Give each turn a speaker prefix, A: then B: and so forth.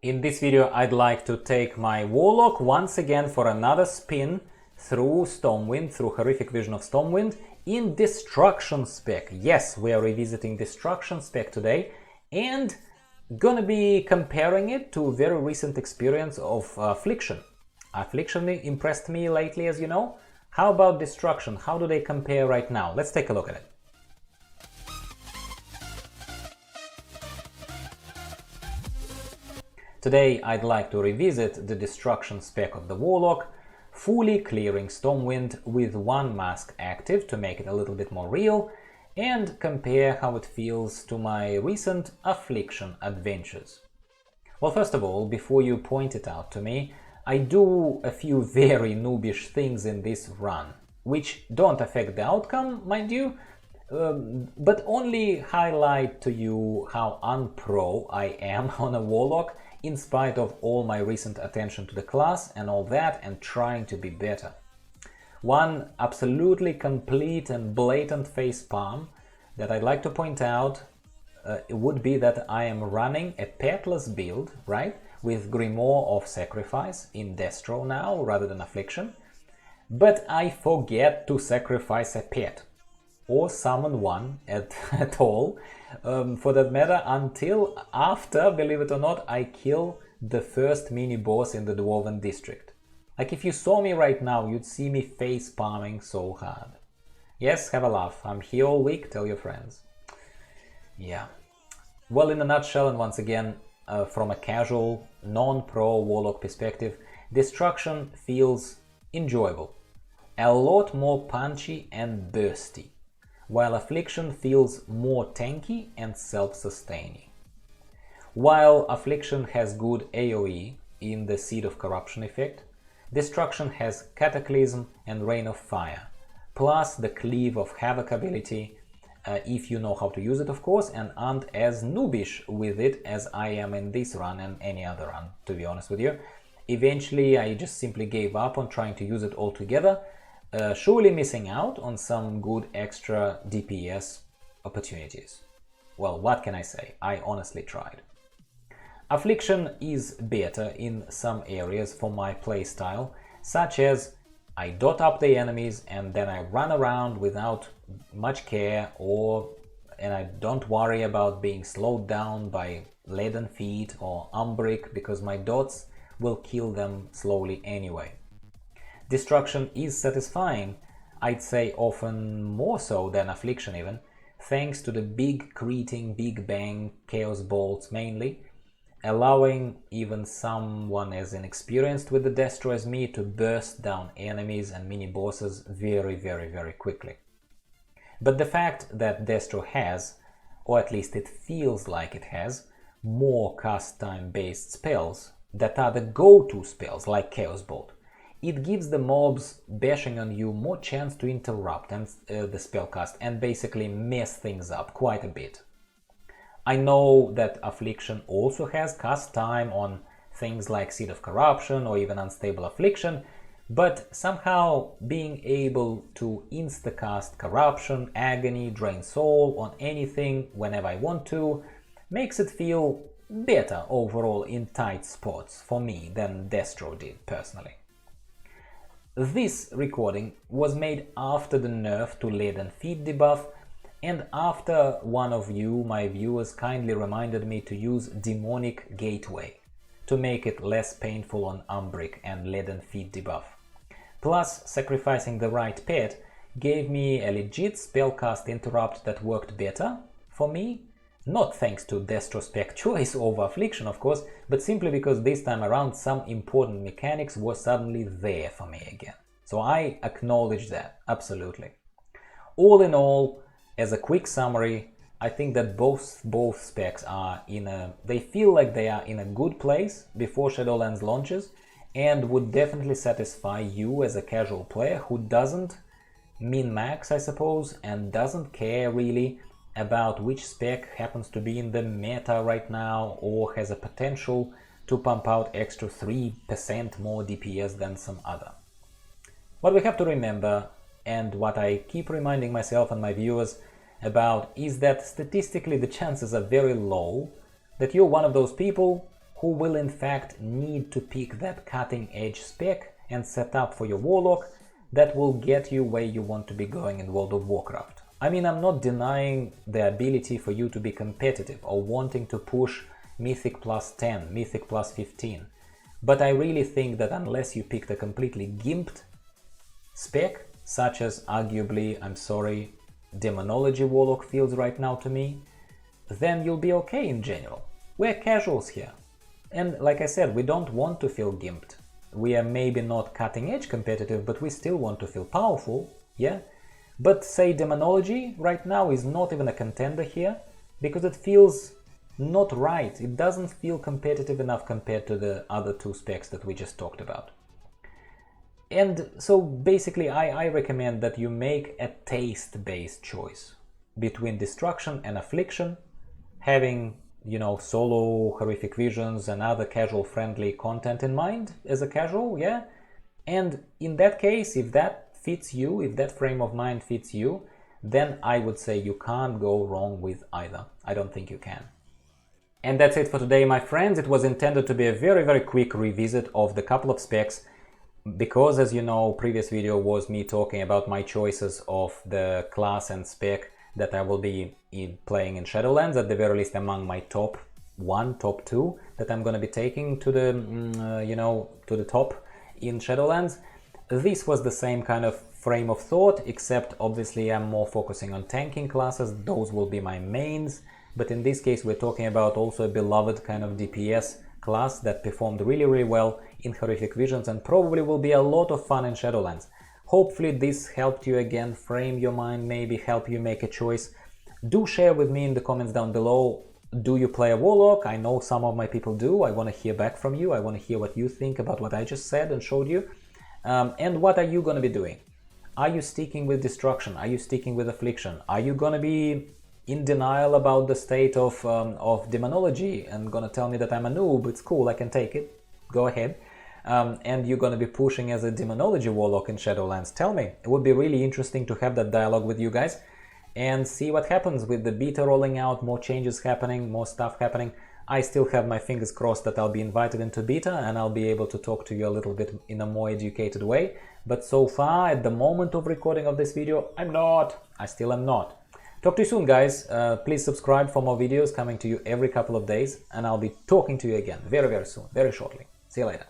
A: In this video, I'd like to take my Warlock once again for another spin through Stormwind, through Horrific Vision of Stormwind in Destruction spec. Yes, we are revisiting Destruction spec today and gonna be comparing it to a very recent experience of Affliction. Affliction impressed me lately, as you know. How about Destruction? How do they compare right now? Let's take a look at it. Today I'd like to revisit the Destruction spec of the Warlock, fully clearing Stormwind with one mask active to make it a little bit more real, and compare how it feels to my recent Affliction adventures. Well, first of all, before you point it out to me, I do a few very noobish things in this run, which don't affect the outcome, mind you, but only highlight to you how unpro I am on a Warlock, in spite of all my recent attention to the class and all that, and trying to be better. One absolutely complete and blatant facepalm that I'd like to point out would be that I am running a petless build, right, with Grimoire of Sacrifice in Destro now rather than Affliction, but I forget to sacrifice a pet, or summon one at all, for that matter, until after, believe it or not, I kill the first mini-boss in the Dwarven district. Like, if you saw me right now, you'd see me face palming so hard. Yes, have a laugh. I'm here all week, tell your friends. Yeah. Well, in a nutshell, and once again, from a casual, non-pro Warlock perspective, Destruction feels enjoyable. A lot more punchy and bursty, while Affliction feels more tanky and self-sustaining. While Affliction has good AoE in the Seed of Corruption effect, Destruction has Cataclysm and Rain of Fire, plus the Cleave of Havoc ability, if you know how to use it, of course, and aren't as noobish with it as I am in this run and any other run, to be honest with you. Eventually, I just simply gave up on trying to use it altogether, surely missing out on some good extra DPS opportunities. Well, what can I say? I honestly tried. Affliction is better in some areas for my playstyle, such as I dot up the enemies and then I run around without much care, and I don't worry about being slowed down by leaden feet or umbric because my dots will kill them slowly anyway. Destruction is satisfying, I'd say often more so than Affliction even, thanks to the big creating, big bang chaos bolts mainly, allowing even someone as inexperienced with the Destro as me to burst down enemies and mini-bosses very quickly. But the fact that Destro has, or at least it feels like it has, more cast time based spells that are the go-to spells like Chaos Bolt, it gives the mobs bashing on you more chance to interrupt and, the spellcast and basically mess things up quite a bit. I know that Affliction also has cast time on things like Seed of Corruption or even Unstable Affliction, but somehow being able to insta-cast Corruption, Agony, Drain Soul on anything whenever I want to makes it feel better overall in tight spots for me than Destro did personally. This recording was made after the nerf to Leaden Feet debuff and after one of you, my viewers, kindly reminded me to use Demonic Gateway to make it less painful on Umbric and Leaden Feet debuff. Plus, sacrificing the right pet gave me a legit spellcast interrupt that worked better for me, not thanks to Destro spec choice over Affliction of course, but simply because this time around some important mechanics were suddenly there for me again. So I acknowledge that, absolutely. All in all, as a quick summary, I think that both specs are they feel like they are in a good place before Shadowlands launches and would definitely satisfy you as a casual player who doesn't min-max, I suppose, and doesn't care really about which spec happens to be in the meta right now or has a potential to pump out extra 3% more DPS than some other. What we have to remember, and what I keep reminding myself and my viewers about, is that statistically the chances are very low that you're one of those people who will in fact need to pick that cutting edge spec and set up for your Warlock that will get you where you want to be going in World of Warcraft. I mean, I'm not denying the ability for you to be competitive or wanting to push Mythic plus 10, Mythic plus 15, but I really think that unless you picked a completely gimped spec, such as arguably, I'm sorry, Demonology Warlock feels right now to me, then you'll be okay in general. We're casuals here. And like I said, we don't want to feel gimped. We are maybe not cutting edge competitive, but we still want to feel powerful, yeah? But say Demonology right now is not even a contender here, because it feels not right. It doesn't feel competitive enough compared to the other two specs that we just talked about. And so basically I recommend that you make a taste-based choice between Destruction and Affliction, having, you know, solo Horrific Visions and other casual-friendly content in mind as a casual, yeah? And in that case, if that fits you, if that frame of mind fits you, then I would say you can't go wrong with either. I don't think you can. And that's it for today, my friends. It was intended to be a very, very quick revisit of the couple of specs, because, as you know, previous video was me talking about my choices of the class and spec that I will be playing in Shadowlands, at the very least among my top 1, top 2 that I'm going to be taking to the, you know, to the top in Shadowlands. This was the same kind of frame of thought, except obviously I'm more focusing on tanking classes. Those will be my mains, but in this case we're talking about also a beloved kind of DPS class that performed really, really well in Horrific Visions and probably will be a lot of fun in Shadowlands. Hopefully this helped you again frame your mind, maybe help you make a choice. Do share with me in the comments down below, do you play a Warlock? I know some of my people do. I want to hear back from you. I want to hear what you think about what I just said and showed you. And what are you going to be doing? Are you sticking with Destruction? Are you sticking with Affliction? Are you going to be in denial about the state of Demonology and gonna tell me that I'm a noob? It's cool, I can take it. Go ahead. And you're gonna be pushing as a Demonology Warlock in Shadowlands. Tell me. It would be really interesting to have that dialogue with you guys and see what happens with the beta rolling out, more changes happening, more stuff happening. I still have my fingers crossed that I'll be invited into beta and I'll be able to talk to you a little bit in a more educated way. But so far, at the moment of recording of this video, I'm not. I still am not. Talk to you soon, guys. Please subscribe for more videos coming to you every couple of days, and I'll be talking to you again very, very soon, very shortly. See you later.